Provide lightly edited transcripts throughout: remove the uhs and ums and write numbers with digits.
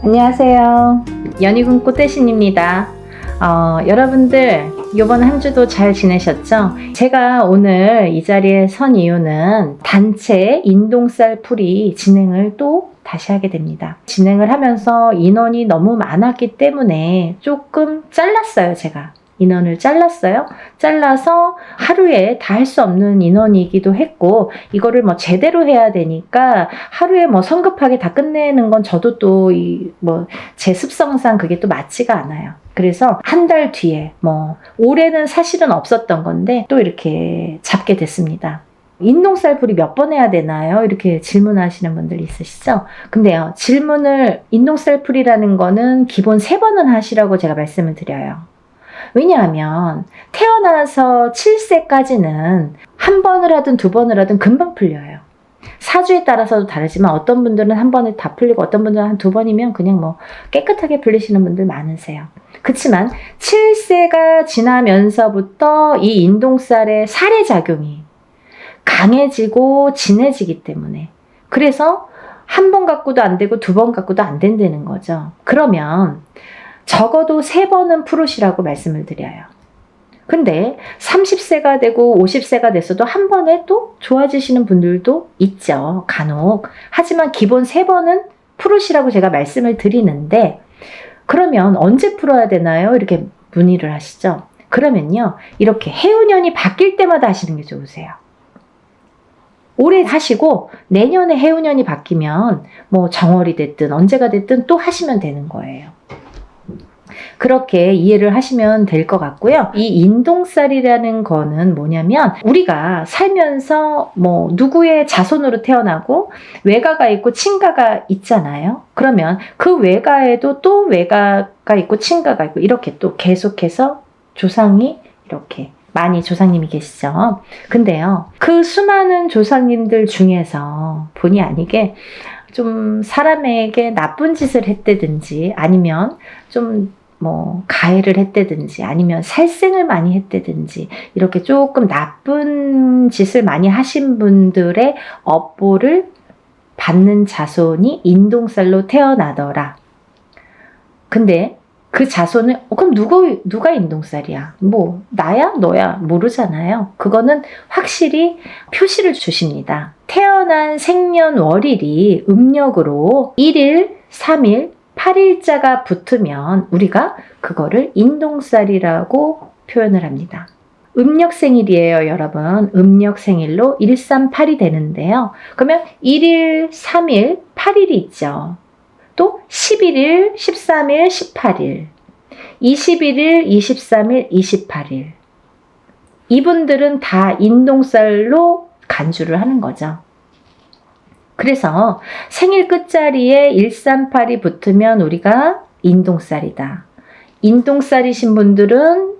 안녕하세요. 연희군 꽃대신입니다. 여러분들 이번 한 주도 잘 지내셨죠? 제가 오늘 이 자리에 선 이유는 단체 인동쌀 풀이 진행을 또 다시 하게 됩니다. 진행을 하면서 인원이 너무 많았기 때문에 조금 잘랐어요, 제가. 인원을 잘랐어요. 잘라서 하루에 다 할 수 없는 인원이기도 했고, 이거를 뭐 제대로 해야 되니까 하루에 뭐 성급하게 다 끝내는 건 저도 또 제 습성상 그게 또 맞지가 않아요. 그래서 한 달 뒤에 올해는 사실은 없었던 건데 또 이렇게 잡게 됐습니다. 인동쌀 풀이 몇 번 해야 되나요? 이렇게 질문하시는 분들 있으시죠? 근데요, 인동쌀 풀이라는 거는 기본 3번은 하시라고 제가 말씀을 드려요. 왜냐하면 태어나서 7세까지는 한 번을 하든 2번을 하든 금방 풀려요. 사주에 따라서도 다르지만 어떤 분들은 한 번에 다 풀리고 어떤 분들은 한 2번이면 그냥 깨끗하게 풀리시는 분들 많으세요. 그렇지만 7세가 지나면서부터 이 인동쌀의 살해작용이 강해지고 진해지기 때문에, 그래서 한 번 갖고도 안 되고 2번 갖고도 안 된다는 거죠. 그러면 적어도 3번은 풀으시라고 말씀을 드려요. 근데 30세가 되고 50세가 됐어도 한 번에 또 좋아지시는 분들도 있죠, 간혹. 하지만 기본 3번은 풀으시라고 제가 말씀을 드리는데, 그러면 언제 풀어야 되나요? 이렇게 문의를 하시죠. 그러면요, 이렇게 해운년이 바뀔 때마다 하시는 게 좋으세요. 올해 하시고 내년에 해운년이 바뀌면 정월이 됐든 언제가 됐든 또 하시면 되는 거예요. 그렇게 이해를 하시면 될 것 같고요. 이 인동쌀이라는 거는 뭐냐면, 우리가 살면서 누구의 자손으로 태어나고 외가가 있고 친가가 있잖아요. 그러면 그 외가에도 또 외가가 있고 친가가 있고 이렇게 또 계속해서 조상이 이렇게 많이 조상님이 계시죠. 근데요, 그 수많은 조상님들 중에서 본의 아니게 좀 사람에게 나쁜 짓을 했다든지, 아니면 좀 가해를 했다든지, 아니면 살생을 많이 했다든지, 이렇게 조금 나쁜 짓을 많이 하신 분들의 업보를 받는 자손이 인동쌀로 태어나더라. 근데 그 자손은 그럼 누가 인동쌀이야? 나야 너야 모르잖아요. 그거는 확실히 표시를 주십니다. 태어난 생년월일이 음력으로 1일, 3일, 8일자가 붙으면 우리가 그거를 인동쌀이라고 표현을 합니다. 음력생일이에요, 여러분. 음력생일로 138이 되는데요. 그러면 1일, 3일, 8일이 있죠. 또 11일, 13일, 18일, 21일, 23일, 28일. 이분들은 다 인동쌀로 간주를 하는 거죠. 그래서 생일 끝자리에 138이 붙으면 우리가 인동쌀이다. 인동쌀이신 분들은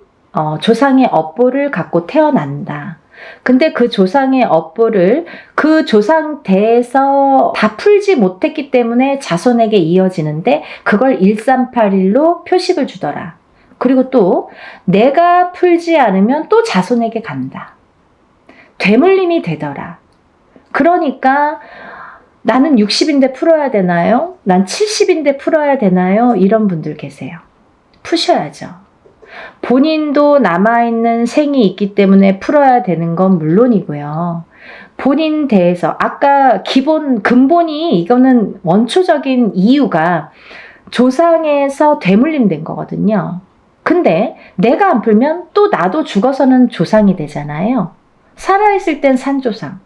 조상의 업보를 갖고 태어난다. 근데 그 조상의 업보를 그 조상 대에서 다 풀지 못했기 때문에 자손에게 이어지는데, 그걸 138일로 표식을 주더라. 그리고 또 내가 풀지 않으면 또 자손에게 간다. 되물림이 되더라. 그러니까 나는 60인데 풀어야 되나요? 난 70인데 풀어야 되나요? 이런 분들 계세요. 푸셔야죠. 본인도 남아있는 생이 있기 때문에 풀어야 되는 건 물론이고요. 본인 대해서 아까 근본이, 이거는 원초적인 이유가 조상에서 되물림된 거거든요. 근데 내가 안 풀면 또 나도 죽어서는 조상이 되잖아요. 살아있을 땐 산조상,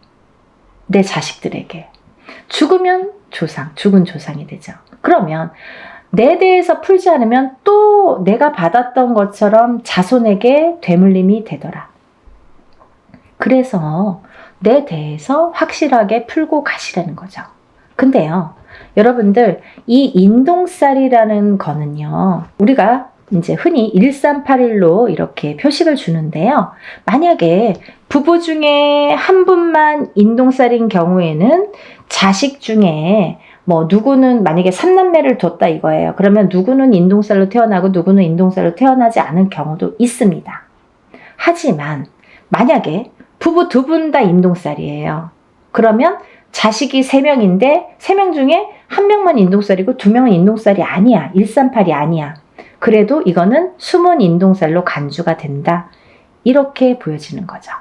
내 자식들에게. 죽으면 죽은 조상이 되죠. 그러면 내 대에서 풀지 않으면 또 내가 받았던 것처럼 자손에게 되물림이 되더라. 그래서 내 대에서 확실하게 풀고 가시라는 거죠. 근데요, 여러분들, 이 인동쌀이라는 거는요, 우리가 이제 흔히 138일로 이렇게 표식을 주는데요. 만약에 부부 중에 한 분만 인동쌀인 경우에는 자식 중에 누구는 만약에 3남매를 뒀다 이거예요. 그러면 누구는 인동쌀로 태어나고 누구는 인동쌀로 태어나지 않은 경우도 있습니다. 하지만 만약에 부부 2분 다 인동쌀이에요. 그러면 자식이 3명인데 3명 중에 1명만 인동살이고 2명은 인동살이 아니야. 138이 아니야. 그래도 이거는 숨은 인동살로 간주가 된다. 이렇게 보여지는 거죠.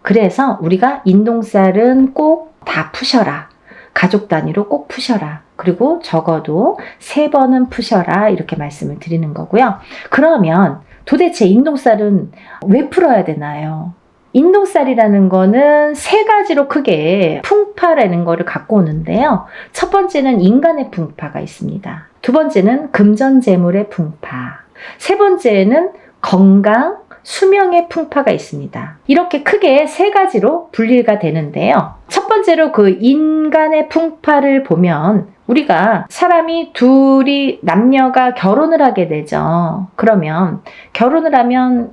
그래서 우리가 인동살은 꼭 다 푸셔라. 가족 단위로 꼭 푸셔라. 그리고 적어도 3번은 푸셔라. 이렇게 말씀을 드리는 거고요. 그러면 도대체 인동살은 왜 풀어야 되나요? 인동살이라는 거는 3가지로 크게 풍파라는 거를 갖고 오는데요. 첫 번째는 인간의 풍파가 있습니다. 두 번째는 금전재물의 풍파. 세 번째는 건강, 수명의 풍파가 있습니다. 이렇게 크게 3가지로 분리가 되는데요. 첫 번째로 그 인간의 풍파를 보면 우리가 사람이 둘이 남녀가 결혼을 하게 되죠. 그러면 결혼을 하면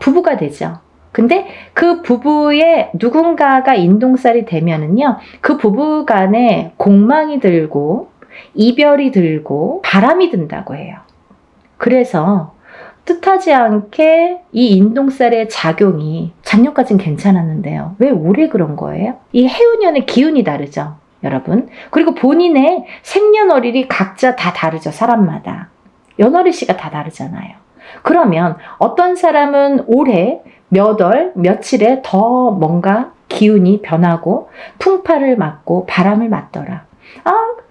부부가 되죠. 근데 그 부부의 누군가가 인동살이 되면은요, 그 부부 간에 공망이 들고 이별이 들고 바람이 든다고 해요. 그래서 뜻하지 않게 이 인동살의 작용이 작년까지는 괜찮았는데요. 왜 올해 그런 거예요? 이 해운년의 기운이 다르죠, 여러분. 그리고 본인의 생년월일이 각자 다 다르죠, 사람마다. 연월일씨가 다 다르잖아요. 그러면 어떤 사람은 올해 몇 월, 며칠에 더 뭔가 기운이 변하고 풍파를 맞고 바람을 맞더라.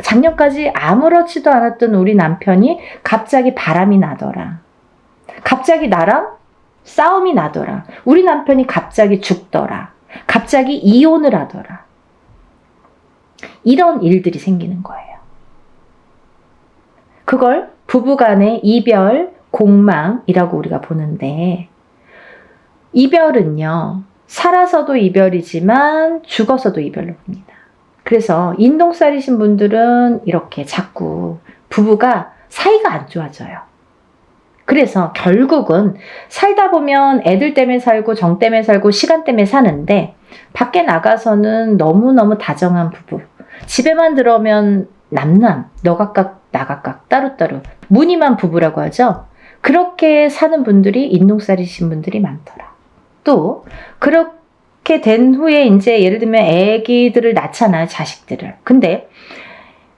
작년까지 아무렇지도 않았던 우리 남편이 갑자기 바람이 나더라. 갑자기 나랑 싸움이 나더라. 우리 남편이 갑자기 죽더라. 갑자기 이혼을 하더라. 이런 일들이 생기는 거예요. 그걸 부부간의 이별, 공망이라고 우리가 보는데, 이별은요, 살아서도 이별이지만 죽어서도 이별로 봅니다. 그래서 인동살이신 분들은 이렇게 자꾸 부부가 사이가 안 좋아져요. 그래서 결국은 살다 보면 애들 때문에 살고 정 때문에 살고 시간 때문에 사는데 밖에 나가서는 너무너무 다정한 부부. 집에만 들어오면 남남, 너 각각 나 각각 따로따로 무늬만 부부라고 하죠. 그렇게 사는 분들이 인동살이신 분들이 많더라. 또 그렇게 된 후에 이제 예를 들면 애기들을 낳잖아요, 자식들을. 근데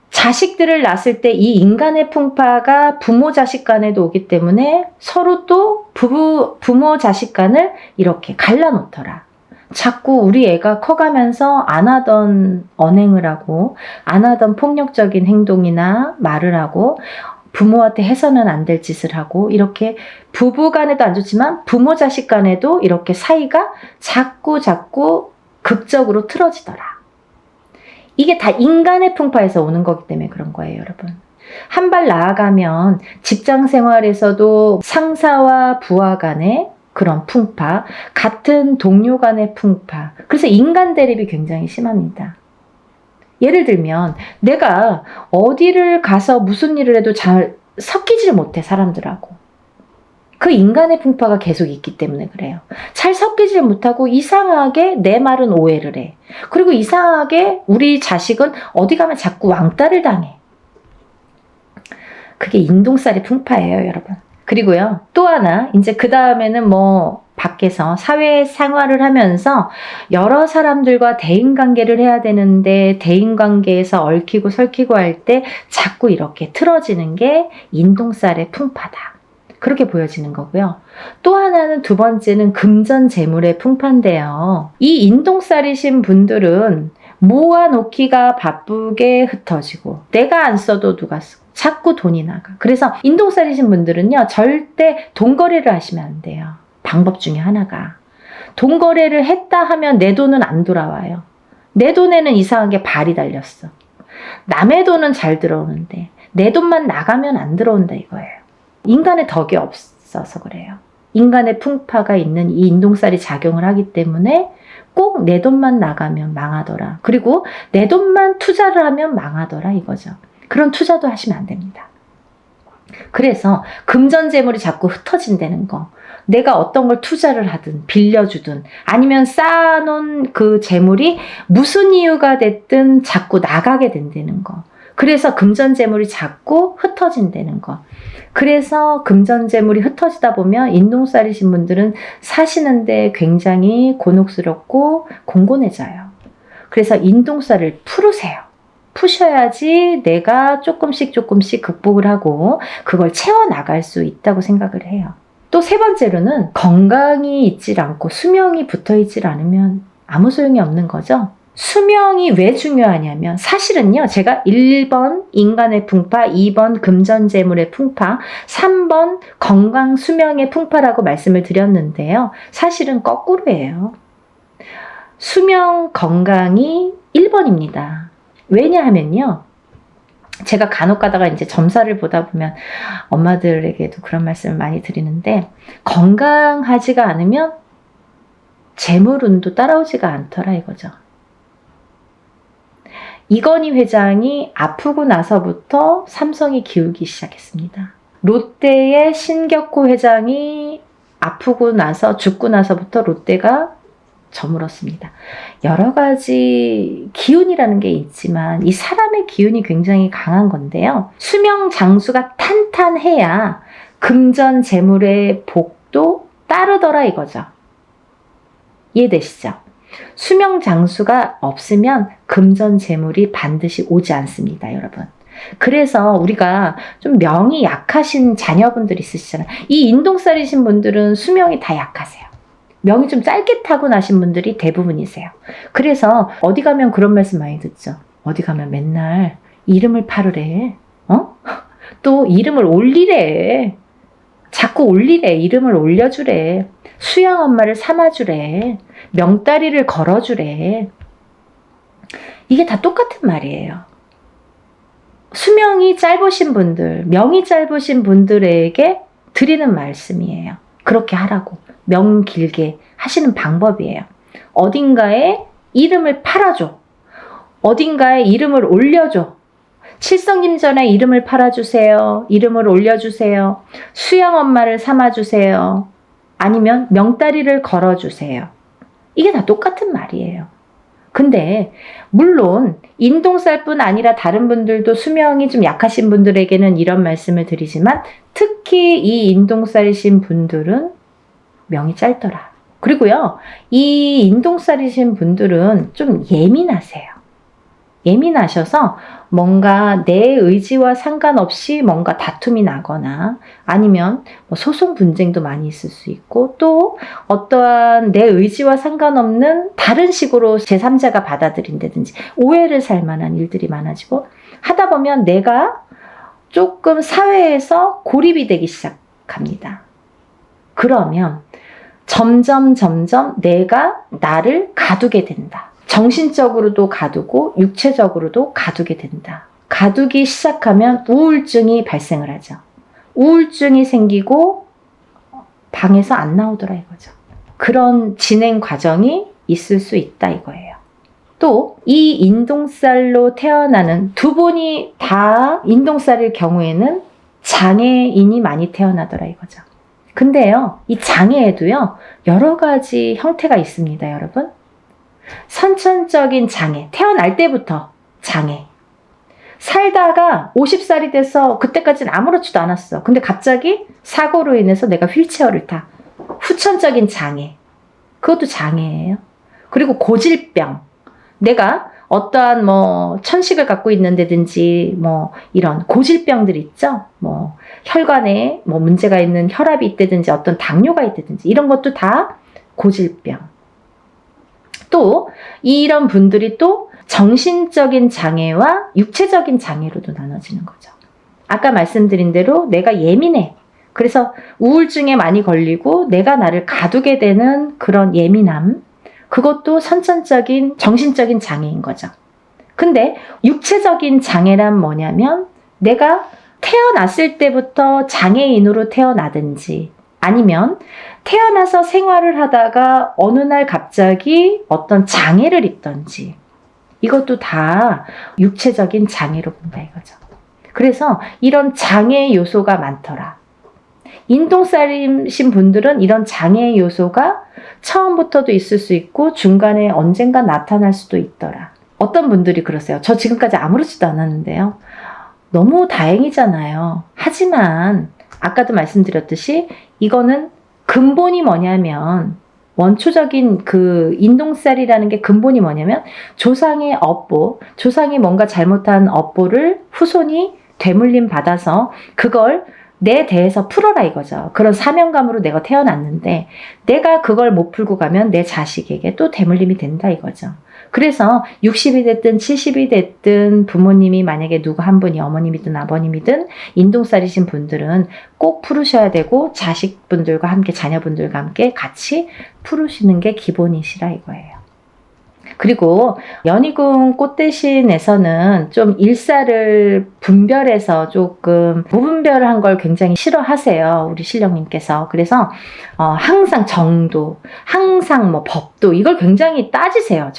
자식들을 낳았을 때 이 인간의 풍파가 부모 자식 간에도 오기 때문에 서로 또 부모 자식 간을 이렇게 갈라놓더라. 자꾸 우리 애가 커가면서 안 하던 언행을 하고 안 하던 폭력적인 행동이나 말을 하고 부모한테 해서는 안 될 짓을 하고 이렇게 부부 간에도 안 좋지만 부모 자식 간에도 이렇게 사이가 자꾸 극적으로 틀어지더라. 이게 다 인간의 풍파에서 오는 거기 때문에 그런 거예요, 여러분. 한 발 나아가면 직장 생활에서도 상사와 부하 간의 그런 풍파, 같은 동료 간의 풍파. 그래서 인간 대립이 굉장히 심합니다. 예를 들면 내가 어디를 가서 무슨 일을 해도 잘 섞이질 못해, 사람들하고. 그 인간의 풍파가 계속 있기 때문에 그래요. 잘 섞이질 못하고 이상하게 내 말은 오해를 해. 그리고 이상하게 우리 자식은 어디 가면 자꾸 왕따를 당해. 그게 인동살이 풍파예요, 여러분. 그리고요, 또 하나, 이제 그 다음에는 밖에서 사회생활을 하면서 여러 사람들과 대인관계를 해야 되는데 대인관계에서 얽히고 설키고 할 때 자꾸 이렇게 틀어지는 게 인동살의 풍파다. 그렇게 보여지는 거고요. 또 하나는 두 번째는 금전재물의 풍파인데요. 이 인동살이신 분들은 모아놓기가 바쁘게 흩어지고 내가 안 써도 누가 쓰고 자꾸 돈이 나가. 그래서 인동살이신 분들은요, 절대 돈거래를 하시면 안 돼요. 방법 중에 하나가. 돈거래를 했다 하면 내 돈은 안 돌아와요. 내 돈에는 이상하게 발이 달렸어. 남의 돈은 잘 들어오는데 내 돈만 나가면 안 들어온다 이거예요. 인간의 덕이 없어서 그래요. 인간의 풍파가 있는 이 인동살이 작용을 하기 때문에 꼭 내 돈만 나가면 망하더라. 그리고 내 돈만 투자를 하면 망하더라 이거죠. 그런 투자도 하시면 안 됩니다. 그래서 금전재물이 자꾸 흩어진다는 거. 내가 어떤 걸 투자를 하든 빌려주든 아니면 쌓아놓은 그 재물이 무슨 이유가 됐든 자꾸 나가게 된다는 거. 그래서 금전재물이 자꾸 흩어진다는 거. 그래서 금전재물이 흩어지다 보면 인동살이신 분들은 사시는데 굉장히 곤혹스럽고 공곤해져요. 그래서 인동살을 풀으세요. 푸셔야지 내가 조금씩 극복을 하고 그걸 채워나갈 수 있다고 생각을 해요. 또 세 번째로는 건강이 있질 않고 수명이 붙어 있질 않으면 아무 소용이 없는 거죠. 수명이 왜 중요하냐면 사실은요, 제가 1번 인간의 풍파, 2번 금전재물의 풍파, 3번 건강 수명의 풍파라고 말씀을 드렸는데요. 사실은 거꾸로예요. 수명 건강이 1번입니다. 왜냐하면요, 제가 간혹 가다가 이제 점사를 보다 보면 엄마들에게도 그런 말씀을 많이 드리는데, 건강하지가 않으면 재물운도 따라오지가 않더라 이거죠. 이건희 회장이 아프고 나서부터 삼성이 기울기 시작했습니다. 롯데의 신격호 회장이 아프고 나서 죽고 나서부터 롯데가 저물었습니다. 여러 가지 기운이라는 게 있지만 이 사람의 기운이 굉장히 강한 건데요. 수명 장수가 탄탄해야 금전 재물의 복도 따르더라 이거죠. 이해되시죠? 수명 장수가 없으면 금전 재물이 반드시 오지 않습니다, 여러분. 그래서 우리가 좀 명이 약하신 자녀분들 있으시잖아요. 이 인동살이신 분들은 수명이 다 약하세요. 명이 좀 짧게 타고나신 분들이 대부분이세요. 그래서 어디 가면 그런 말씀 많이 듣죠. 어디 가면 맨날 이름을 팔으래. 또 이름을 올리래. 자꾸 올리래. 이름을 올려주래. 수양 엄마를 삼아주래. 명다리를 걸어주래. 이게 다 똑같은 말이에요. 수명이 짧으신 분들, 명이 짧으신 분들에게 드리는 말씀이에요. 그렇게 하라고. 명 길게 하시는 방법이에요. 어딘가에 이름을 팔아줘. 어딘가에 이름을 올려줘. 칠성님전에 이름을 팔아주세요. 이름을 올려주세요. 수양 엄마를 삼아주세요. 아니면 명다리를 걸어주세요. 이게 다 똑같은 말이에요. 근데 물론 인동살뿐 아니라 다른 분들도 수명이 좀 약하신 분들에게는 이런 말씀을 드리지만 특히 이 인동살이신 분들은 명이 짧더라. 그리고요, 이 인동살이신 분들은 좀 예민하세요. 예민하셔서 뭔가 내 의지와 상관없이 뭔가 다툼이 나거나 아니면 뭐 소송 분쟁도 많이 있을 수 있고 또 어떠한 내 의지와 상관없는 다른 식으로 제3자가 받아들인다든지 오해를 살 만한 일들이 많아지고 하다 보면 내가 조금 사회에서 고립이 되기 시작합니다. 그러면 점점 내가 나를 가두게 된다. 정신적으로도 가두고 육체적으로도 가두게 된다. 가두기 시작하면 우울증이 발생을 하죠. 우울증이 생기고 방에서 안 나오더라 이거죠. 그런 진행 과정이 있을 수 있다 이거예요. 또 이 인동살로 태어나는 두 분이 다 인동살일 경우에는 장애인이 많이 태어나더라 이거죠. 근데요, 이 장애에도요 여러 가지 형태가 있습니다, 여러분. 선천적인 장애, 태어날 때부터 장애. 살다가 50살이 돼서 그때까지는 아무렇지도 않았어. 근데 갑자기 사고로 인해서 내가 휠체어를 타. 후천적인 장애. 그것도 장애예요. 그리고 고질병. 내가 어떠한 천식을 갖고 있는다든지 이런 고질병들 있죠. 혈관에 문제가 있는 혈압이 있다든지 어떤 당뇨가 있다든지 이런 것도 다 고질병. 또 이런 분들이 또 정신적인 장애와 육체적인 장애로도 나눠지는 거죠. 아까 말씀드린 대로 내가 예민해. 그래서 우울증에 많이 걸리고 내가 나를 가두게 되는 그런 예민함. 그것도 선천적인 정신적인 장애인 거죠. 근데 육체적인 장애란 뭐냐면 내가 태어났을 때부터 장애인으로 태어나든지 아니면 태어나서 생활을 하다가 어느 날 갑자기 어떤 장애를 입던지 이것도 다 육체적인 장애로 본다 이거죠. 그래서 이런 장애 요소가 많더라. 인동살이신 분들은 이런 장애 요소가 처음부터도 있을 수 있고 중간에 언젠가 나타날 수도 있더라. 어떤 분들이 그러세요. 저 지금까지 아무렇지도 않았는데요. 너무 다행이잖아요. 하지만 아까도 말씀드렸듯이 이거는 근본이 뭐냐면 원초적인 그 인동살이라는 게 근본이 뭐냐면 조상의 업보, 조상이 뭔가 잘못한 업보를 후손이 되물림 받아서 그걸 내 대에서 풀어라 이거죠. 그런 사명감으로 내가 태어났는데 내가 그걸 못 풀고 가면 내 자식에게 또 대물림이 된다 이거죠. 그래서 60이 됐든 70이 됐든 부모님이 만약에 누구 한 분이 어머님이든 아버님이든 인동살이신 분들은 꼭 풀으셔야 되고 자식분들과 함께 자녀분들과 함께 같이 풀으시는 게 기본이시라 이거예요. 그리고 연희궁 꽃대신에서는 좀 일사를 분별해서 조금 무분별한 걸 굉장히 싫어하세요. 우리 신령님께서. 그래서 항상 정도, 항상 뭐 법도 이걸 굉장히 따지세요.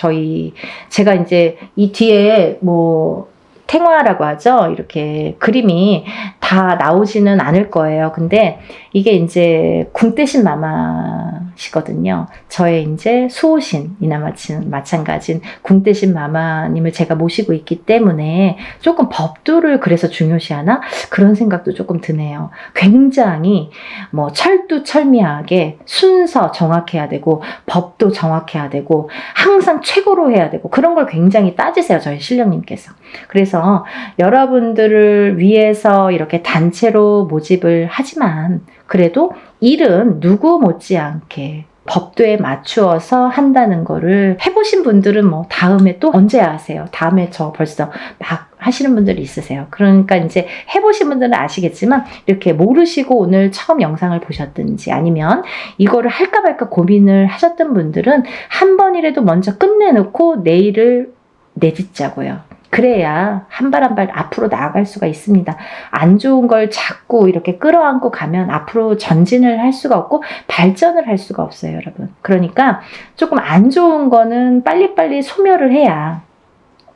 제가 이제 이 뒤에 뭐 탱화라고 하죠. 이렇게 그림이 다 나오지는 않을 거예요. 근데 이게 이제 궁대신 마마시거든요. 저의 이제 수호신이나 마찬가지인 궁대신 마마님을 제가 모시고 있기 때문에 조금 법도를 그래서 중요시하나? 그런 생각도 조금 드네요. 굉장히 뭐 철두철미하게 순서 정확해야 되고 법도 정확해야 되고 항상 최고로 해야 되고 그런 걸 굉장히 따지세요. 저희 신령님께서. 그래서 여러분들을 위해서 이렇게 단체로 모집을 하지만 그래도 일은 누구 못지않게 법도에 맞추어서 한다는 거를 해보신 분들은 뭐 다음에 또 언제 하세요? 다음에 저 벌써 막 하시는 분들이 있으세요. 그러니까 이제 해보신 분들은 아시겠지만 이렇게 모르시고 오늘 처음 영상을 보셨든지 아니면 이거를 할까 말까 고민을 하셨던 분들은 한 번이라도 먼저 끝내놓고 내일을 내딛자고요. 그래야 한 발 한 발 앞으로 나아갈 수가 있습니다. 안 좋은 걸 자꾸 이렇게 끌어안고 가면 앞으로 전진을 할 수가 없고 발전을 할 수가 없어요, 여러분. 그러니까 조금 안 좋은 거는 빨리빨리 소멸을 해야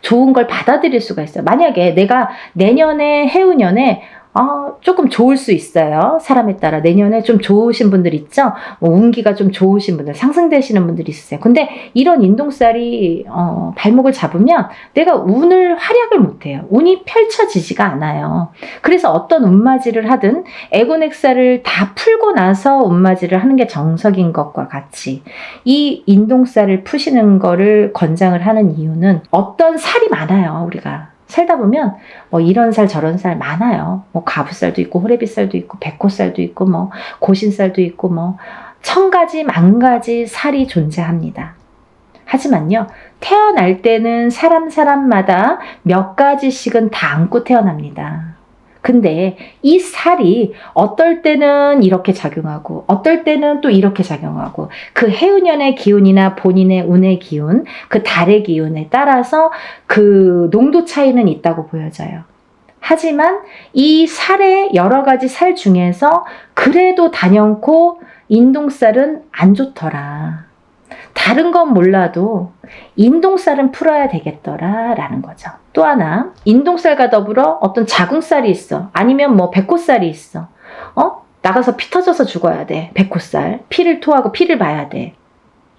좋은 걸 받아들일 수가 있어요. 만약에 내가 내년에 해운년에 조금 좋을 수 있어요. 사람에 따라. 내년에 좀 좋으신 분들 있죠? 뭐 운기가 좀 좋으신 분들, 상승되시는 분들이 있으세요. 근데 이런 인동살이 발목을 잡으면 내가 운을 활약을 못해요. 운이 펼쳐지지가 않아요. 그래서 어떤 운맞이를 하든 애군액살을 다 풀고 나서 운맞이를 하는 게 정석인 것과 같이 이 인동살을 푸시는 거를 권장을 하는 이유는 어떤 살이 많아요. 우리가. 살다 보면 뭐 이런 살 저런 살 많아요. 뭐 가부살도 있고 호래비살도 있고 백호살도 있고 뭐 고신살도 있고 뭐 천가지 만가지 살이 존재합니다. 하지만요, 태어날 때는 사람마다 몇 가지씩은 다 안고 태어납니다. 근데 이 살이 어떨 때는 이렇게 작용하고 어떨 때는 또 이렇게 작용하고 그 해운년의 기운이나 본인의 운의 기운, 그 달의 기운에 따라서 그 농도 차이는 있다고 보여져요. 하지만 이 살의 여러 가지 살 중에서 그래도 단연코 인동살은 안 좋더라. 다른 건 몰라도 인동살은 풀어야 되겠더라 라는 거죠. 또 하나, 인동살과 더불어 어떤 자궁살이 있어. 아니면 뭐 백호살이 있어. 나가서 피 터져서 죽어야 돼. 백호살. 피를 토하고 피를 봐야 돼.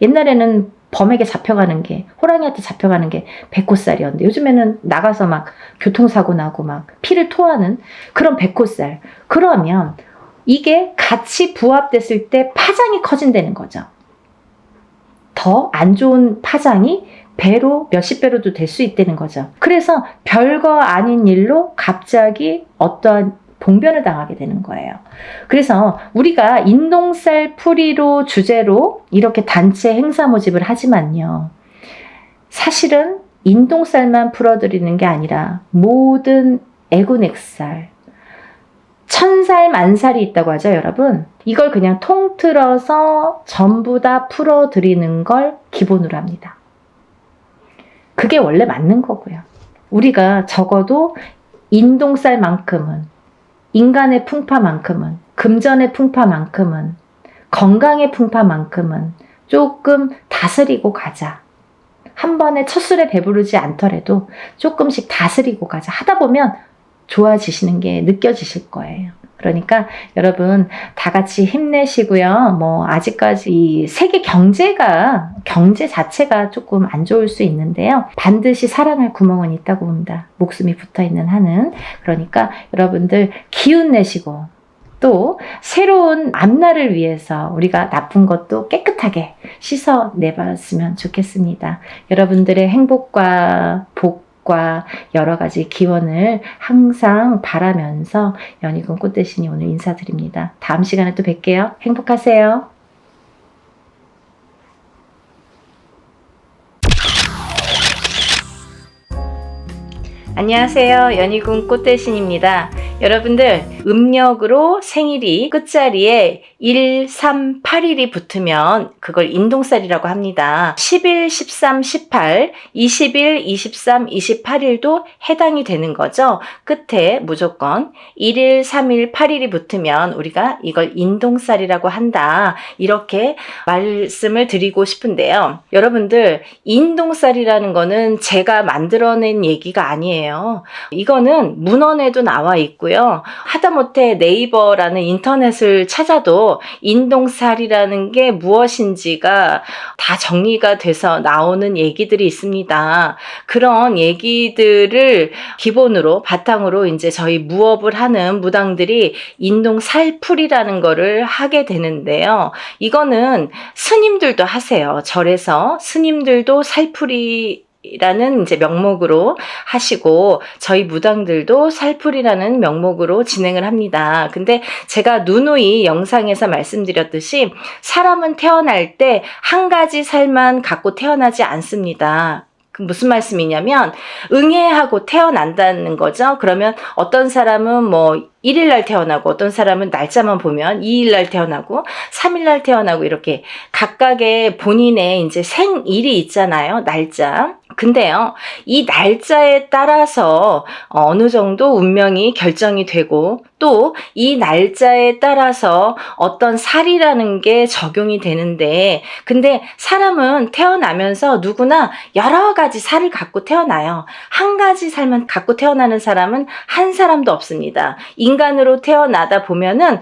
옛날에는 범에게 잡혀가는 게, 호랑이한테 잡혀가는 게 백호살이었는데 요즘에는 나가서 막 교통사고 나고 막 피를 토하는 그런 백호살. 그러면 이게 같이 부합됐을 때 파장이 커진다는 거죠. 더 안 좋은 파장이 배로 몇십 배로도 될 수 있다는 거죠. 그래서 별거 아닌 일로 갑자기 어떠한 봉변을 당하게 되는 거예요. 그래서 우리가 인동살 풀이로 주제로 이렇게 단체 행사 모집을 하지만요. 사실은 인동살만 풀어드리는 게 아니라 모든 애군액살, 천살 만살이 있다고 하죠, 여러분. 이걸 그냥 통틀어서 전부 다 풀어드리는 걸 기본으로 합니다. 그게 원래 맞는 거고요. 우리가 적어도 인동살만큼은, 인간의 풍파만큼은, 금전의 풍파만큼은, 건강의 풍파만큼은 조금 다스리고 가자. 한 번에 첫 술에 배부르지 않더라도 조금씩 다스리고 가자. 하다 보면 좋아지시는 게 느껴지실 거예요. 그러니까 여러분 다 같이 힘내시고요. 뭐 아직까지 이 세계 경제 자체가 조금 안 좋을 수 있는데요. 반드시 살아날 구멍은 있다고 봅니다. 목숨이 붙어있는 한은. 그러니까 여러분들 기운 내시고 또 새로운 앞날을 위해서 우리가 나쁜 것도 깨끗하게 씻어내봤으면 좋겠습니다. 여러분들의 행복과 복과 여러 가지 기원을 항상 바라면서 연희군 꽃대신이 오늘 인사드립니다. 다음 시간에 또 뵐게요. 행복하세요. 안녕하세요. 연희군 꽃대신입니다. 여러분들 음력으로 생일이 끝자리에 1, 3, 8일이 붙으면 그걸 인동살이라고 합니다. 10일, 13, 18, 20일, 23, 28일도 해당이 되는 거죠. 끝에 무조건 1일, 3일, 8일이 붙으면 우리가 이걸 인동살이라고 한다. 이렇게 말씀을 드리고 싶은데요. 여러분들 인동살이라는 거는 제가 만들어낸 얘기가 아니에요. 이거는 문헌에도 나와 있고요. 하다못해 네이버라는 인터넷을 찾아도 인동살이라는 게 무엇인지가 다 정리가 돼서 나오는 얘기들이 있습니다. 그런 얘기들을 기본으로 바탕으로 이제 저희 무업을 하는 무당들이 인동살풀이라는 거를 하게 되는데요. 이거는 스님들도 하세요. 절에서 스님들도 살풀이 라는 이제 명목으로 하시고 저희 무당들도 살풀이라는 명목으로 진행을 합니다. 근데 제가 누누이 영상에서 말씀드렸듯이 사람은 태어날 때 한 가지 살만 갖고 태어나지 않습니다. 그 무슨 말씀이냐면 응애하고 태어난다는 거죠. 그러면 어떤 사람은 뭐 1일날 태어나고 어떤 사람은 날짜만 보면 2일날 태어나고 3일날 태어나고 이렇게 각각의 본인의 이제 생일이 있잖아요. 날짜. 근데요, 이 날짜에 따라서 어느 정도 운명이 결정이 되고 또 이 날짜에 따라서 어떤 살이라는 게 적용이 되는데 근데 사람은 태어나면서 누구나 여러 가지 살을 갖고 태어나요. 한 가지 살만 갖고 태어나는 사람은 한 사람도 없습니다. 인간으로 태어나다 보면은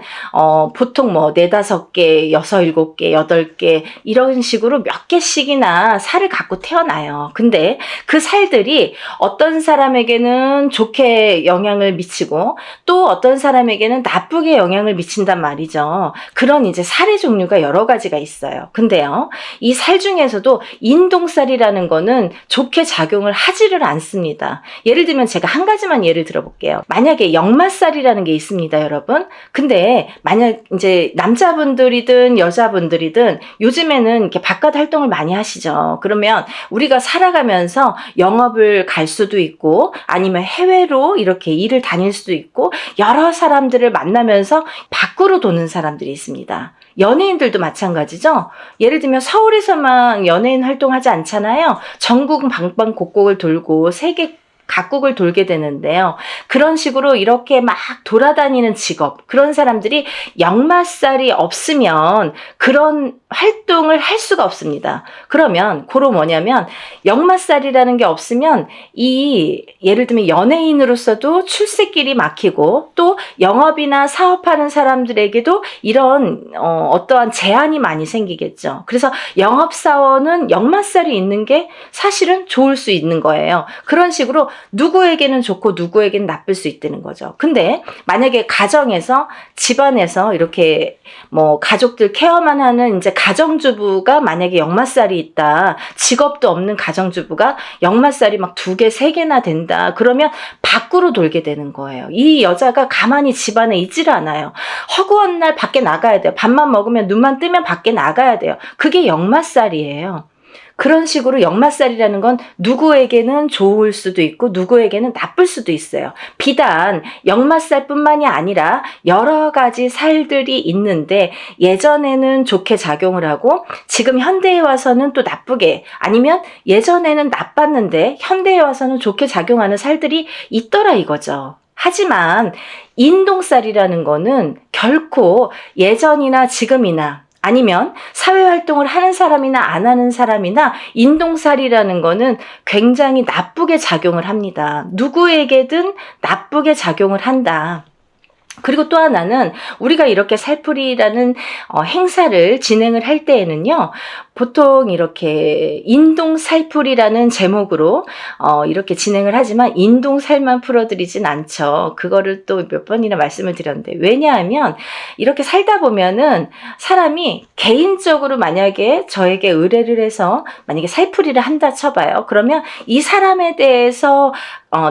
보통 뭐 4, 5개, 6, 7개, 8개 이런 식으로 몇 개씩이나 살을 갖고 태어나요. 근데 그 살들이 어떤 사람에게는 좋게 영향을 미치고 또 어떤 사람에게는 나쁘게 영향을 미친단 말이죠. 그런 이제 살의 종류가 여러 가지가 있어요. 근데요, 이 살 중에서도 인동살이라는 거는 좋게 작용을 하지를 않습니다. 예를 들면 제가 한 가지만 예를 들어볼게요. 만약에 역마살이라는 게 있습니다, 여러분. 근데 만약 이제 남자분들이든 여자분들이든 요즘에는 이렇게 바깥 활동을 많이 하시죠. 그러면 우리가 살아가면서 영업을 갈 수도 있고 아니면 해외로 이렇게 일을 다닐 수도 있고 여러 사람들을 만나면서 밖으로 도는 사람들이 있습니다. 연예인들도 마찬가지죠. 예를 들면 서울에서만 연예인 활동하지 않잖아요. 전국 방방곡곡을 돌고 세계 각국을 돌게 되는데요. 그런 식으로 이렇게 막 돌아다니는 직업, 그런 사람들이 역마살이 없으면 그런 활동을 할 수가 없습니다. 그러면 그로 뭐냐면 역마살이라는 게 없으면 예를 들면 연예인으로서도 출세길이 막히고 또 영업이나 사업하는 사람들에게도 이런 어떠한 제한이 많이 생기겠죠. 그래서 영업사원은 역마살이 있는 게 사실은 좋을 수 있는 거예요. 그런 식으로 누구에게는 좋고 누구에게는 나쁠 수 있다는 거죠. 근데 만약에 가정에서 집안에서 이렇게 뭐 가족들 케어만 하는 이제 가정주부가 만약에 역마살이 있다. 직업도 없는 가정주부가 역마살이 막 2개, 3개나 된다. 그러면 밖으로 돌게 되는 거예요. 이 여자가 가만히 집안에 있지를 않아요. 허구한 날 밖에 나가야 돼요. 밥만 먹으면 눈만 뜨면 밖에 나가야 돼요. 그게 역마살이에요. 그런 식으로 역마살이라는 건 누구에게는 좋을 수도 있고 누구에게는 나쁠 수도 있어요. 비단 역마살뿐만이 아니라 여러 가지 살들이 있는데 예전에는 좋게 작용을 하고 지금 현대에 와서는 또 나쁘게 아니면 예전에는 나빴는데 현대에 와서는 좋게 작용하는 살들이 있더라 이거죠. 하지만 인동살이라는 거는 결코 예전이나 지금이나 아니면 사회활동을 하는 사람이나 안 하는 사람이나 인동살이라는 거는 굉장히 나쁘게 작용을 합니다. 누구에게든 나쁘게 작용을 한다. 그리고 또 하나는 우리가 이렇게 살풀이라는 행사를 진행을 할 때에는요. 보통 이렇게 인동살풀이라는 제목으로 이렇게 진행을 하지만 인동살만 풀어드리진 않죠. 그거를 또 몇 번이나 말씀을 드렸는데, 왜냐하면 이렇게 살다 보면은 사람이 개인적으로 만약에 저에게 의뢰를 해서 만약에 살풀이를 한다 쳐봐요. 그러면 이 사람에 대해서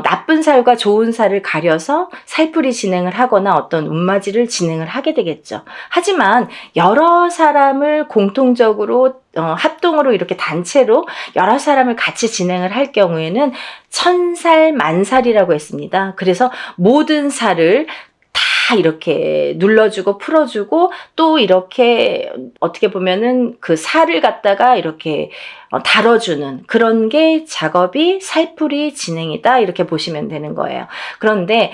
나쁜 살과 좋은 살을 가려서 살풀이 진행을 하거나 어떤 운맞이를 진행을 하게 되겠죠. 하지만 여러 사람을 공통적으로 합동으로 이렇게 단체로 여러 사람을 같이 진행을 할 경우에는 천살 만살이라고 했습니다. 그래서 모든 살을 다 이렇게 눌러주고 풀어주고 또 이렇게 어떻게 보면은 그 살을 갖다가 이렇게 다뤄주는 그런 게 작업이 살풀이 진행이다, 이렇게 보시면 되는 거예요. 그런데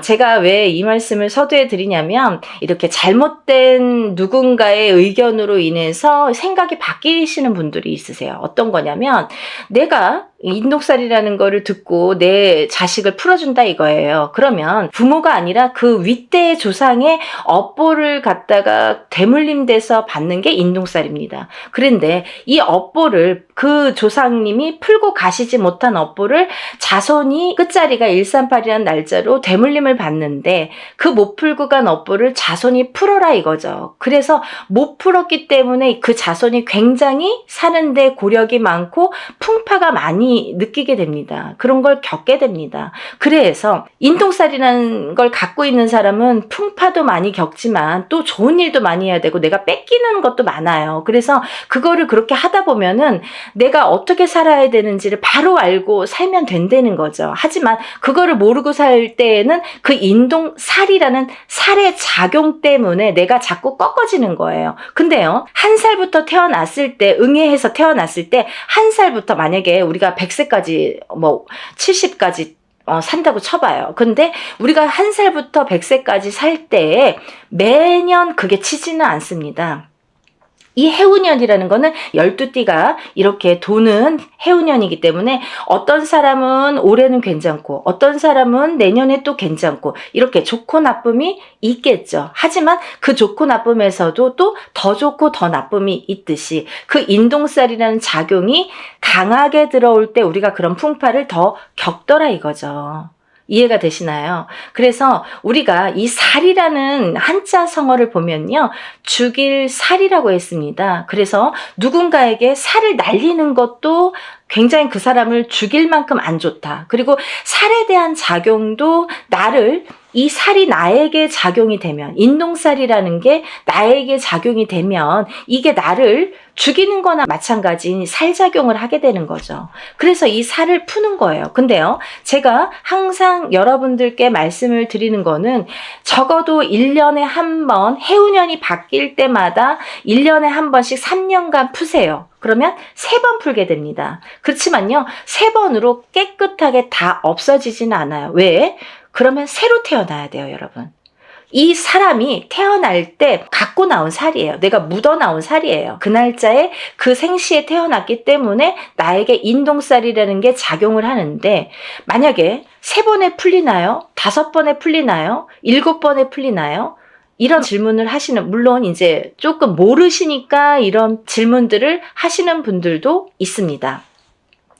제가 왜 이 말씀을 서두에 드리냐면, 이렇게 잘못된 누군가의 의견으로 인해서 생각이 바뀌시는 분들이 있으세요. 어떤 거냐면, 내가 인동살이라는 거를 듣고 내 자식을 풀어준다 이거예요. 그러면 부모가 아니라 그 윗대 조상의 업보를 갖다가 대물림돼서 받는 게 인동살입니다. 그런데 이 업보를 그 조상님이 풀고 가시지 못한 업보를 자손이 끝자리가 138이라는 날짜로 대물림을 받는데, 그 못 풀고 간 업보를 자손이 풀어라 이거죠. 그래서 못 풀었기 때문에 그 자손이 굉장히 사는데 고력이 많고 풍파가 많이 느끼게 됩니다. 그런 걸 겪게 됩니다. 그래서 인동살이라는 걸 갖고 있는 사람은 풍파도 많이 겪지만 또 좋은 일도 많이 해야 되고 내가 뺏기는 것도 많아요. 그래서 그거를 그렇게 하다 보면은 내가 어떻게 살아야 되는지를 바로 알고 살면 된다는 거죠. 하지만 그거를 모르고 살 때에는 그 인동살이라는 살의 작용 때문에 내가 자꾸 꺾어지는 거예요. 근데요, 한 살부터 태어났을 때, 응애해서 태어났을 때 한 살부터 만약에 우리가 100세까지 뭐 70까지 산다고 쳐봐요. 근데 우리가 한 살부터 100세까지 살 때 매년 그게 치지는 않습니다. 이 해운년이라는 거는 12띠가 이렇게 도는 해운년이기 때문에 어떤 사람은 올해는 괜찮고 어떤 사람은 내년에 또 괜찮고 이렇게 좋고 나쁨이 있겠죠. 하지만 그 좋고 나쁨에서도 또 더 좋고 더 나쁨이 있듯이 그 인동살이라는 작용이 강하게 들어올 때 우리가 그런 풍파를 더 겪더라 이거죠. 이해가 되시나요? 그래서 우리가 이 살이라는 한자 성어를 보면요, 죽일 살이라고 했습니다. 그래서 누군가에게 살을 날리는 것도 굉장히 그 사람을 죽일 만큼 안 좋다. 그리고 살에 대한 작용도 이 살이 나에게 작용이 되면, 인동살이라는 게 나에게 작용이 되면 이게 나를 죽이는 거나 마찬가지인 살작용을 하게 되는 거죠. 그래서 이 살을 푸는 거예요. 근데요, 제가 항상 여러분들께 말씀을 드리는 거는 적어도 1년에 한 번, 해운년이 바뀔 때마다 1년에 한 번씩 3년간 푸세요. 그러면 3번 풀게 됩니다. 그렇지만요, 3번으로 깨끗하게 다 없어지지는 않아요. 왜? 그러면 새로 태어나야 돼요, 여러분. 이 사람이 태어날 때 갖고 나온 살이에요. 내가 묻어나온 살이에요. 그 날짜에 그 생시에 태어났기 때문에 나에게 인동살이라는 게 작용을 하는데, 만약에 3번에 풀리나요? 5번에 풀리나요? 7번에 풀리나요? 이런 질문을 하시는, 물론 이제 조금 모르시니까 이런 질문들을 하시는 분들도 있습니다.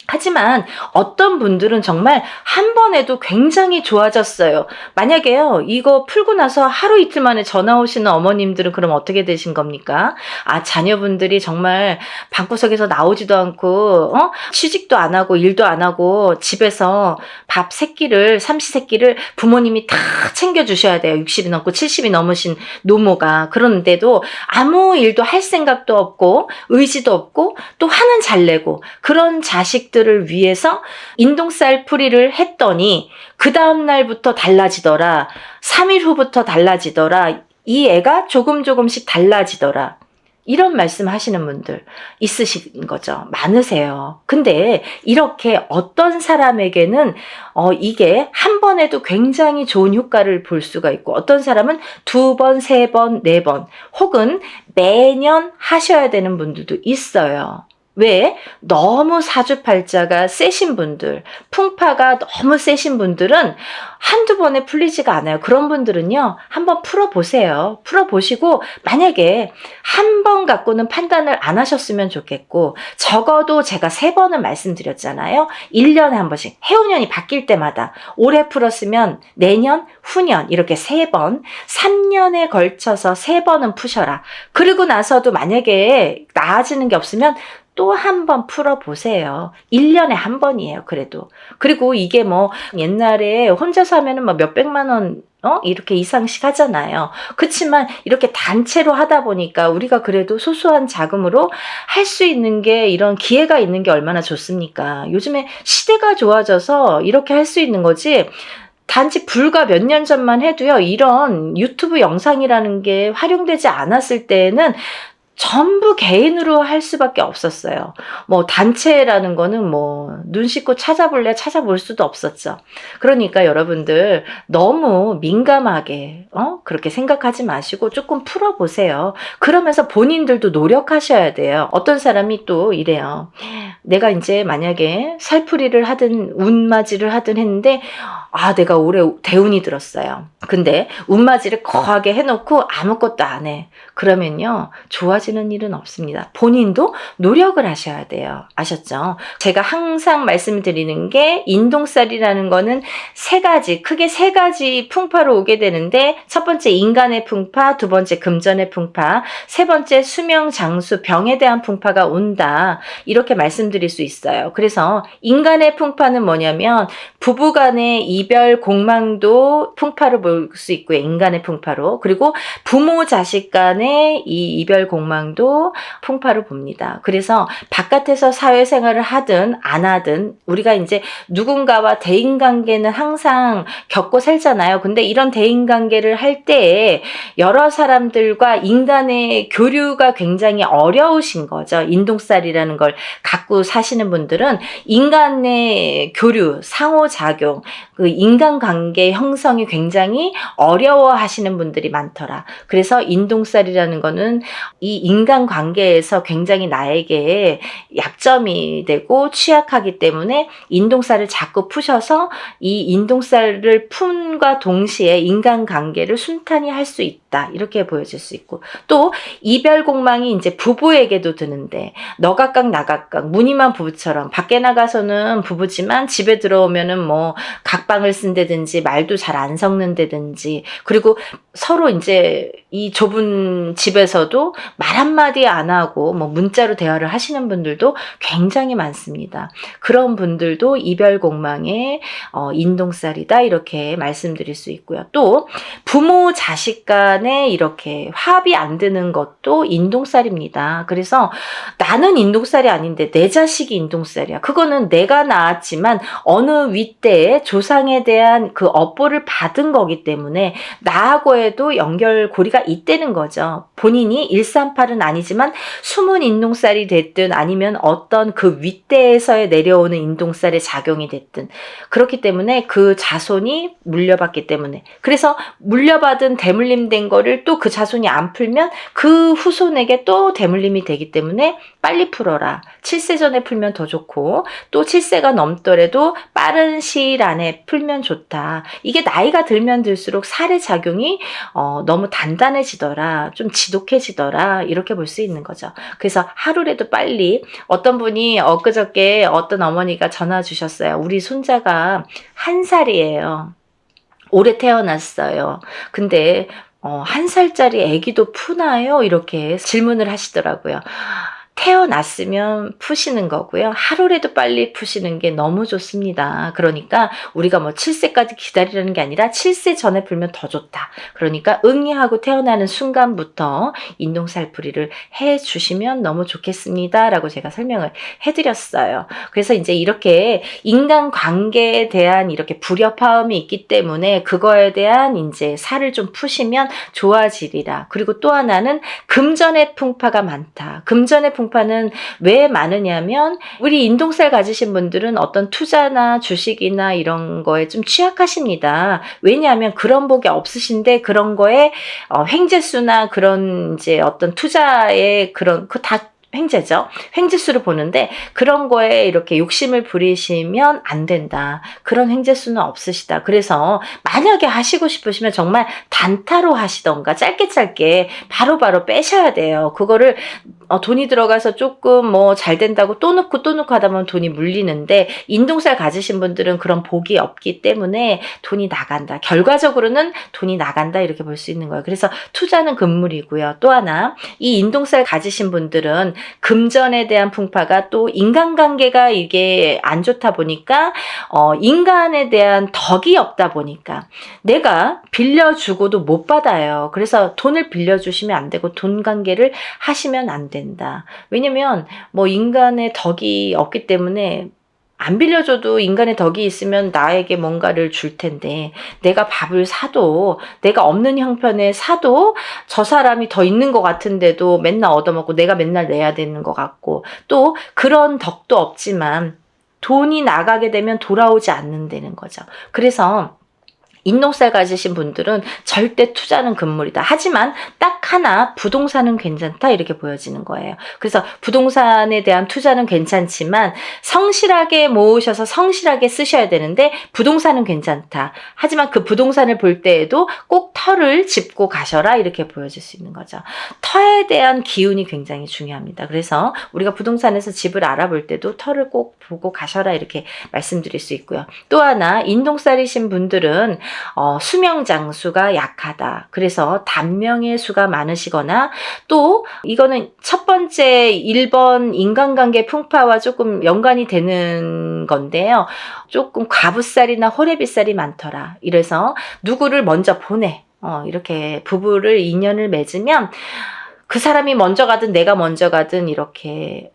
하지만 어떤 분들은 정말 한 번에도 굉장히 좋아졌어요. 만약에요, 이거 풀고 나서 하루 이틀 만에 전화 오시는 어머님들은 그럼 어떻게 되신 겁니까? 자녀분들이 정말 방구석에서 나오지도 않고 취직도 안 하고 일도 안 하고 집에서 밥 세끼를, 삼시세끼를 부모님이 다 챙겨주셔야 돼요. 60이 넘고 70이 넘으신 노모가. 그런데도 아무 일도 할 생각도 없고 의지도 없고 또 화는 잘 내고, 그런 자식들을 위해서 인동살 풀이를 했더니 그 다음 날부터 달라지더라. 3일 후부터 달라지더라. 이 애가 조금씩 달라지더라. 이런 말씀 하시는 분들 있으신 거죠. 많으세요. 근데 이렇게 어떤 사람에게는 이게 한 번에도 굉장히 좋은 효과를 볼 수가 있고, 어떤 사람은 2번, 3번, 4번 혹은 매년 하셔야 되는 분들도 있어요. 왜? 너무 사주팔자가 세신 분들, 풍파가 너무 세신 분들은 한두 번에 풀리지가 않아요. 그런 분들은요, 한번 풀어보세요. 풀어보시고, 만약에 한 번 갖고는 판단을 안 하셨으면 좋겠고, 적어도 제가 3번은 말씀드렸잖아요. 1년에 한 번씩, 해운년이 바뀔 때마다, 올해 풀었으면 내년, 후년, 이렇게 3번, 3년에 걸쳐서 3번은 푸셔라. 그리고 나서도 만약에 나아지는 게 없으면, 또 한 번 풀어보세요. 1년에 한 번이에요, 그래도. 그리고 이게 뭐, 옛날에 혼자서 하면은 뭐 몇백만 원, 이렇게 이상씩 하잖아요. 그치만 이렇게 단체로 하다 보니까 우리가 그래도 소소한 자금으로 할 수 있는 게 이런 기회가 있는 게 얼마나 좋습니까? 요즘에 시대가 좋아져서 이렇게 할 수 있는 거지. 단지 불과 몇 년 전만 해도요, 이런 유튜브 영상이라는 게 활용되지 않았을 때에는 전부 개인으로 할 수밖에 없었어요. 뭐 단체라는 거는 뭐 눈 씻고 찾아볼 수도 없었죠. 그러니까 여러분들 너무 민감하게 그렇게 생각하지 마시고 조금 풀어보세요. 그러면서 본인들도 노력하셔야 돼요. 어떤 사람이 또 이래요. 내가 이제 만약에 살풀이를 하든 운맞이를 하든 했는데 내가 올해 대운이 들었어요. 근데 운맞이를 거하게 해놓고 아무것도 안 해. 그러면요, 좋아지는 일은 없습니다. 본인도 노력을 하셔야 돼요. 아셨죠? 제가 항상 말씀드리는 게 인동살이라는 거는 크게 세 가지 풍파로 오게 되는데, 첫 번째 인간의 풍파, 두 번째 금전의 풍파, 세 번째 수명, 장수, 병에 대한 풍파가 온다. 이렇게 말씀드릴 수 있어요. 그래서 인간의 풍파는 뭐냐면 부부간의 이별 공망도 풍파로 볼 수 있고요. 인간의 풍파로. 그리고 부모 자식 간의 이 이별 공망도 풍파로 봅니다. 그래서 바깥에서 사회생활을 하든 안 하든 우리가 이제 누군가와 대인관계는 항상 겪고 살잖아요. 근데 이런 대인관계를 할 때에 여러 사람들과 인간의 교류가 굉장히 어려우신 거죠. 인동살이라는 걸 갖고 사시는 분들은 인간의 교류, 상호작용, 그 인간관계 형성이 굉장히 어려워하시는 분들이 많더라. 그래서 인동살이라는 거는 이 인간관계에서 굉장히 나에게 약점이 되고 취약하기 때문에 인동살을 자꾸 푸셔서 이 인동살을 푼과 동시에 인간관계를 순탄히 할 수 있다. 이렇게 보여질 수 있고, 또 이별공망이 이제 부부에게도 드는데 너각각 나각각 무늬만 부부처럼 밖에 나가서는 부부지만 집에 들어오면은 뭐 각방을 쓴다든지 말도 잘 안 섞는다든지, 그리고 서로 이제 이 좁은 집에서도 말 한마디 안 하고 뭐 문자로 대화를 하시는 분들도 굉장히 많습니다. 그런 분들도 이별공망의 인동살이다, 이렇게 말씀드릴 수 있고요. 또 부모 자식 간에 이렇게 합이 안 드는 것도 인동살입니다. 그래서 나는 인동살이 아닌데 내 자식이 인동살이야. 그거는 내가 낳았지만 어느 윗대에 조상에 대한 그 업보를 받은 거기 때문에 나하고에도 연결고리가 있다는 거죠. 본인이 138은 아니지만 숨은 인동살이 됐든 아니면 어떤 그 윗대에서 내려오는 인동살의 작용이 됐든 그렇기 때문에 그 자손이 물려받기 때문에, 그래서 물려받은 대물림된 거를 또 그 자손이 안 풀면 그 후손에게 또 대물림이 되기 때문에 빨리 풀어라. 7세 전에 풀면 더 좋고 또 7세가 넘더라도 빠른 시일 안에 풀면 좋다. 이게 나이가 들면 들수록 살의 작용이 너무 단단해지더라, 좀 지독해지더라, 이렇게 볼 수 있는 거죠. 그래서 하루라도 빨리, 어떤 분이 엊그저께 어떤 어머니가 전화 주셨어요. 우리 손자가 1살이에요. 올해 태어났어요. 근데 1살짜리 아기도 푸나요? 이렇게 질문을 하시더라고요. 태어났으면 푸시는 거고요. 하루라도 빨리 푸시는 게 너무 좋습니다. 그러니까 우리가 뭐 7세까지 기다리라는 게 아니라 7세 전에 풀면 더 좋다. 그러니까 응이하고 태어나는 순간부터 인동살풀이를 해주시면 너무 좋겠습니다. 라고 제가 설명을 해드렸어요. 그래서 이제 이렇게 인간관계에 대한 이렇게 불협화음이 있기 때문에 그거에 대한 이제 살을 좀 푸시면 좋아지리라. 그리고 또 하나는 금전의 풍파가 많다. 금전의 풍파는 왜 많으냐면 우리 인동살 가지신 분들은 어떤 투자나 주식이나 이런 거에 좀 취약하십니다. 왜냐하면 그런 복이 없으신데 그런 거에 횡재수나 그런 이제 어떤 투자의 그런 그 다 횡재죠. 횡재수를 보는데 그런 거에 이렇게 욕심을 부리시면 안 된다. 그런 횡재수는 없으시다. 그래서 만약에 하시고 싶으시면 정말 단타로 하시던가 짧게 바로바로 빼셔야 돼요. 그거를 돈이 들어가서 조금 뭐 잘 된다고 또 넣고 하다 보면 돈이 물리는데 인동살 가지신 분들은 그런 복이 없기 때문에 돈이 나간다. 결과적으로는 돈이 나간다 이렇게 볼 수 있는 거예요. 그래서 투자는 금물이고요. 또 하나 이 인동살 가지신 분들은 금전에 대한 풍파가 또 인간관계가 이게 안 좋다 보니까 인간에 대한 덕이 없다 보니까 내가 빌려주고도 못 받아요. 그래서 돈을 빌려주시면 안 되고 돈 관계를 하시면 안 된다. 왜냐면 뭐 인간의 덕이 없기 때문에 안 빌려줘도 인간의 덕이 있으면 나에게 뭔가를 줄 텐데 내가 밥을 사도 내가 없는 형편에 사도 저 사람이 더 있는 것 같은데도 맨날 얻어먹고 내가 맨날 내야 되는 것 같고 또 그런 덕도 없지만 돈이 나가게 되면 돌아오지 않는다는 거죠. 그래서 인동살 가지신 분들은 절대 투자는 금물이다. 하지만 딱 하나 부동산은 괜찮다 이렇게 보여지는 거예요. 그래서 부동산에 대한 투자는 괜찮지만 성실하게 모으셔서 성실하게 쓰셔야 되는데 부동산은 괜찮다. 하지만 그 부동산을 볼 때에도 꼭 터를 짚고 가셔라 이렇게 보여질 수 있는 거죠. 터에 대한 기운이 굉장히 중요합니다. 그래서 우리가 부동산에서 집을 알아볼 때도 터를 꼭 보고 가셔라 이렇게 말씀드릴 수 있고요. 또 하나 인동살이신 분들은 수명 장수가 약하다. 그래서 단명의 수가 많으시거나 또 이거는 첫 번째 1번 인간관계 풍파와 조금 연관이 되는 건데요. 조금 과부살이나 호래비살이 많더라. 이래서 누구를 먼저 보내. 이렇게 부부를 인연을 맺으면 그 사람이 먼저 가든 내가 먼저 가든 이렇게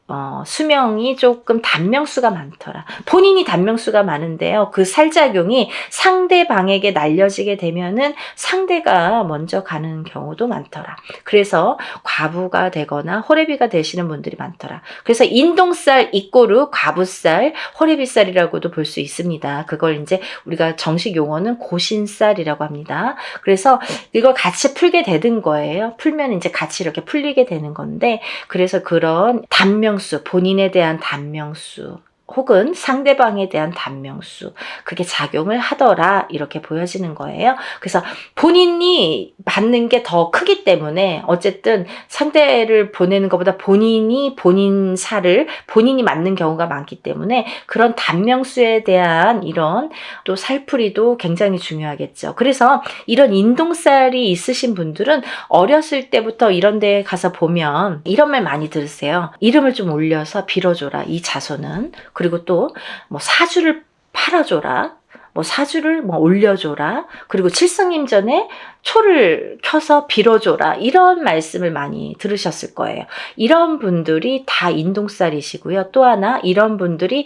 수명이 조금 단명수가 많더라. 본인이 단명수가 많은데요. 그 살작용이 상대방에게 날려지게 되면은 상대가 먼저 가는 경우도 많더라. 그래서 과부가 되거나 호래비가 되시는 분들이 많더라. 그래서 인동살 이꼬르 과부살, 호래비살이라고도 볼 수 있습니다. 그걸 이제 우리가 정식 용어는 고신살이라고 합니다. 그래서 이걸 같이 풀게 되는 거예요. 풀면 이제 같이 이렇게 풀리게 되는 건데 그래서 그런 단명수, 본인에 대한 단명수 혹은 상대방에 대한 단명수 그게 작용을 하더라 이렇게 보여지는 거예요. 그래서 본인이 받는 게 더 크기 때문에 어쨌든 상대를 보내는 것보다 본인이 본인 살을 본인이 맞는 경우가 많기 때문에 그런 단명수에 대한 이런 또 살풀이도 굉장히 중요하겠죠. 그래서 이런 인동살이 있으신 분들은 어렸을 때부터 이런 데 가서 보면 이런 말 많이 들으세요. 이름을 좀 올려서 빌어줘라 이 자손은. 그리고 또 뭐 사주를 팔아줘라. 뭐 사주를 뭐 올려줘라. 그리고 칠성님 전에 초를 켜서 빌어줘라. 이런 말씀을 많이 들으셨을 거예요. 이런 분들이 다 인동살이시고요. 또 하나 이런 분들이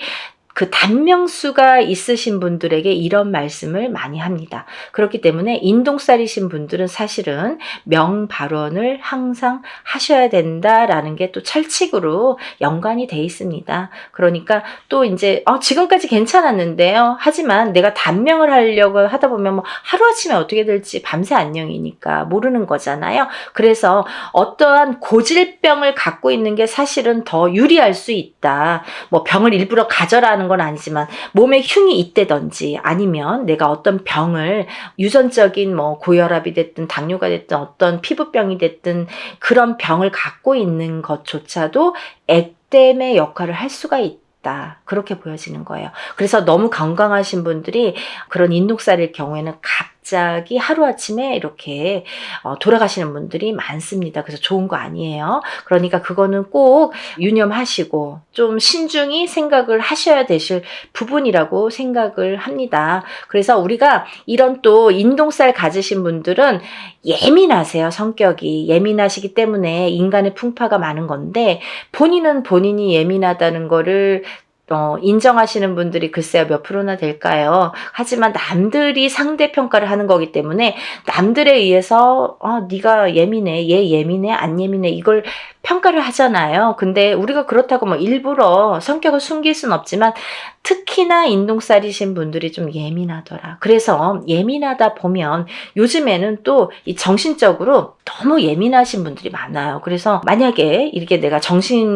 그 단명수가 있으신 분들에게 이런 말씀을 많이 합니다. 그렇기 때문에 인동살이신 분들은 사실은 명발언을 항상 하셔야 된다라는 게 또 철칙으로 연관이 돼 있습니다. 그러니까 또 이제 지금까지 괜찮았는데요. 하지만 내가 단명을 하려고 하다 보면 뭐 하루아침에 어떻게 될지 밤새 안녕이니까 모르는 거잖아요. 그래서 어떠한 고질병을 갖고 있는 게 사실은 더 유리할 수 있다. 뭐 병을 일부러 가져라는 건 아니지만 몸에 흉이 있다든지 아니면 내가 어떤 병을 유전적인 뭐 고혈압이 됐든 당뇨가 됐든 어떤 피부병이 됐든 그런 병을 갖고 있는 것조차도 액땜의 역할을 할 수가 있다. 그렇게 보여지는 거예요. 그래서 너무 건강하신 분들이 그런 인동살일 경우에는 갑자기 하루아침에 이렇게 돌아가시는 분들이 많습니다. 그래서 좋은 거 아니에요. 그러니까 그거는 꼭 유념하시고 좀 신중히 생각을 하셔야 되실 부분이라고 생각을 합니다. 그래서 우리가 이런 또 인동살 가지신 분들은 예민하세요. 성격이 예민하시기 때문에 인간의 풍파가 많은 건데 본인은 본인이 예민하다는 거를 인정하시는 분들이 글쎄요 몇 프로나 될까요? 하지만 남들이 상대평가를 하는 거기 때문에 남들에 의해서 네가 예민해, 얘 예민해, 안 예민해 이걸 평가를 하잖아요. 근데 우리가 그렇다고 뭐 일부러 성격을 숨길 순 없지만 특히나 인동살이신 분들이 좀 예민하더라. 그래서 예민하다 보면 요즘에는 또 이 정신적으로 너무 예민하신 분들이 많아요. 그래서 만약에 이렇게 내가 정신과적인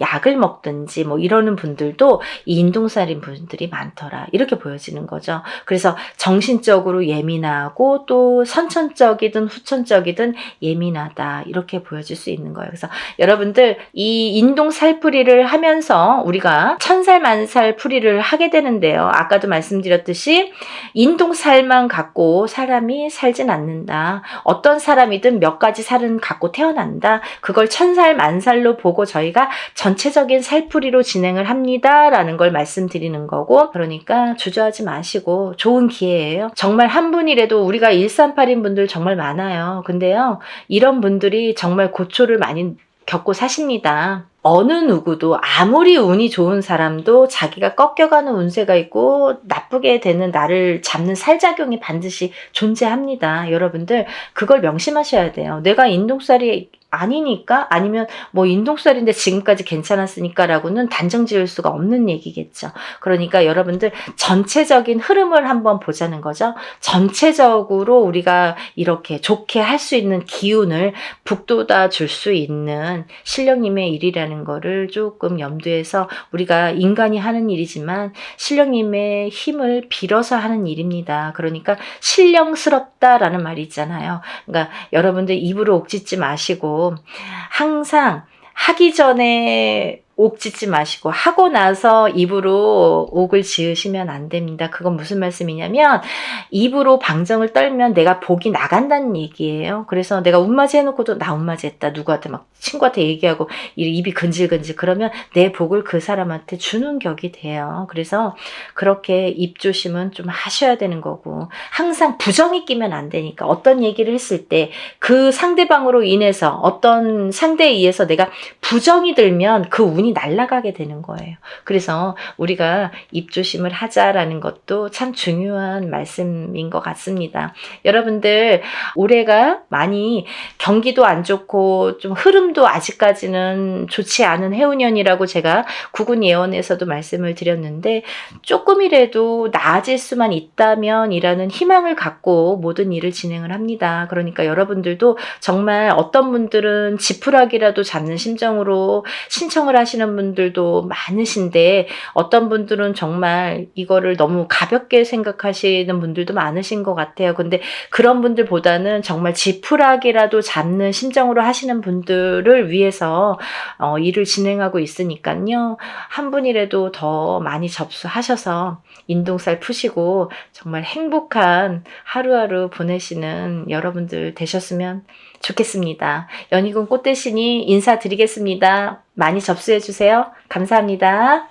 약을 먹든지 뭐 이러는 분들도 이 인동살인 분들이 많더라. 이렇게 보여지는 거죠. 그래서 정신적으로 예민하고 또 선천적이든 후천적이든 예민하다. 이렇게 보여질 수 있는 거예요. 그래서 여러분들 이 인동살풀이를 하면서 우리가 천살 만살 풀이를 하게 되는데요. 아까도 말씀드렸듯이 인동살만 갖고 사람이 살진 않는다. 어떤 사람이든 몇 가지 살은 갖고 태어난다. 그걸 천살 만살로 보고 저희가 전체적인 살풀이로 진행을 합니다. 라는 걸 말씀드리는 거고, 그러니까 주저하지 마시고 좋은 기회예요. 정말 한 분이라도 우리가 1382인 분들 정말 많아요. 근데요, 이런 분들이 정말 고초를 많이 겪고 사십니다. 어느 누구도 아무리 운이 좋은 사람도 자기가 꺾여가는 운세가 있고 나쁘게 되는 나를 잡는 살작용이 반드시 존재합니다. 여러분들 그걸 명심하셔야 돼요. 내가 인동살이 아니니까, 아니면 뭐 인동살인데 지금까지 괜찮았으니까 라고는 단정 지을 수가 없는 얘기겠죠. 그러니까 여러분들 전체적인 흐름을 한번 보자는 거죠. 전체적으로 우리가 이렇게 좋게 할 수 있는 기운을 북돋아 줄 수 있는 신령님의 일이라는 거를 조금 염두에서, 우리가 인간이 하는 일이지만 신령님의 힘을 빌어서 하는 일입니다. 그러니까 신령스럽다라는 말이 있잖아요. 그러니까 여러분들 입으로 옥짓지 마시고 항상 하기 전에 옥 짓지 마시고 하고 나서 입으로 옥을 지으시면 안 됩니다. 그건 무슨 말씀이냐면 입으로 방정을 떨면 내가 복이 나간다는 얘기예요. 그래서 내가 운맞이 해놓고도 나 운맞이 했다. 누구한테 막 친구한테 얘기하고 입이 근질근질 그러면 내 복을 그 사람한테 주는 격이 돼요. 그래서 그렇게 입 조심은 좀 하셔야 되는 거고, 항상 부정이 끼면 안 되니까 어떤 얘기를 했을 때 그 상대방으로 인해서 어떤 상대에 의해서 내가 부정이 들면 그 운이 날아가게 되는 거예요. 그래서 우리가 입조심을 하자라는 것도 참 중요한 말씀인 것 같습니다. 여러분들 올해가 많이 경기도 안 좋고 좀 흐름도 아직까지는 좋지 않은 해운년이라고 제가 구군 예언에서도 말씀을 드렸는데, 조금이라도 나아질 수만 있다면 이라는 희망을 갖고 모든 일을 진행을 합니다. 그러니까 여러분들도 정말 어떤 분들은 지푸라기라도 잡는 심정으로 신청을 하시는 분들도 많으신데, 어떤 분들은 정말 이거를 너무 가볍게 생각하시는 분들도 많으신 것 같아요. 근데 그런 분들보다는 정말 지푸라기라도 잡는 심정으로 하시는 분들을 위해서 일을 진행하고 있으니까요. 한 분이라도 더 많이 접수하셔서 인동살 푸시고 정말 행복한 하루하루 보내시는 여러분들 되셨으면 좋겠습니다. 연희군 꽃대신이 인사드리겠습니다. 많이 접수해 주세요. 감사합니다.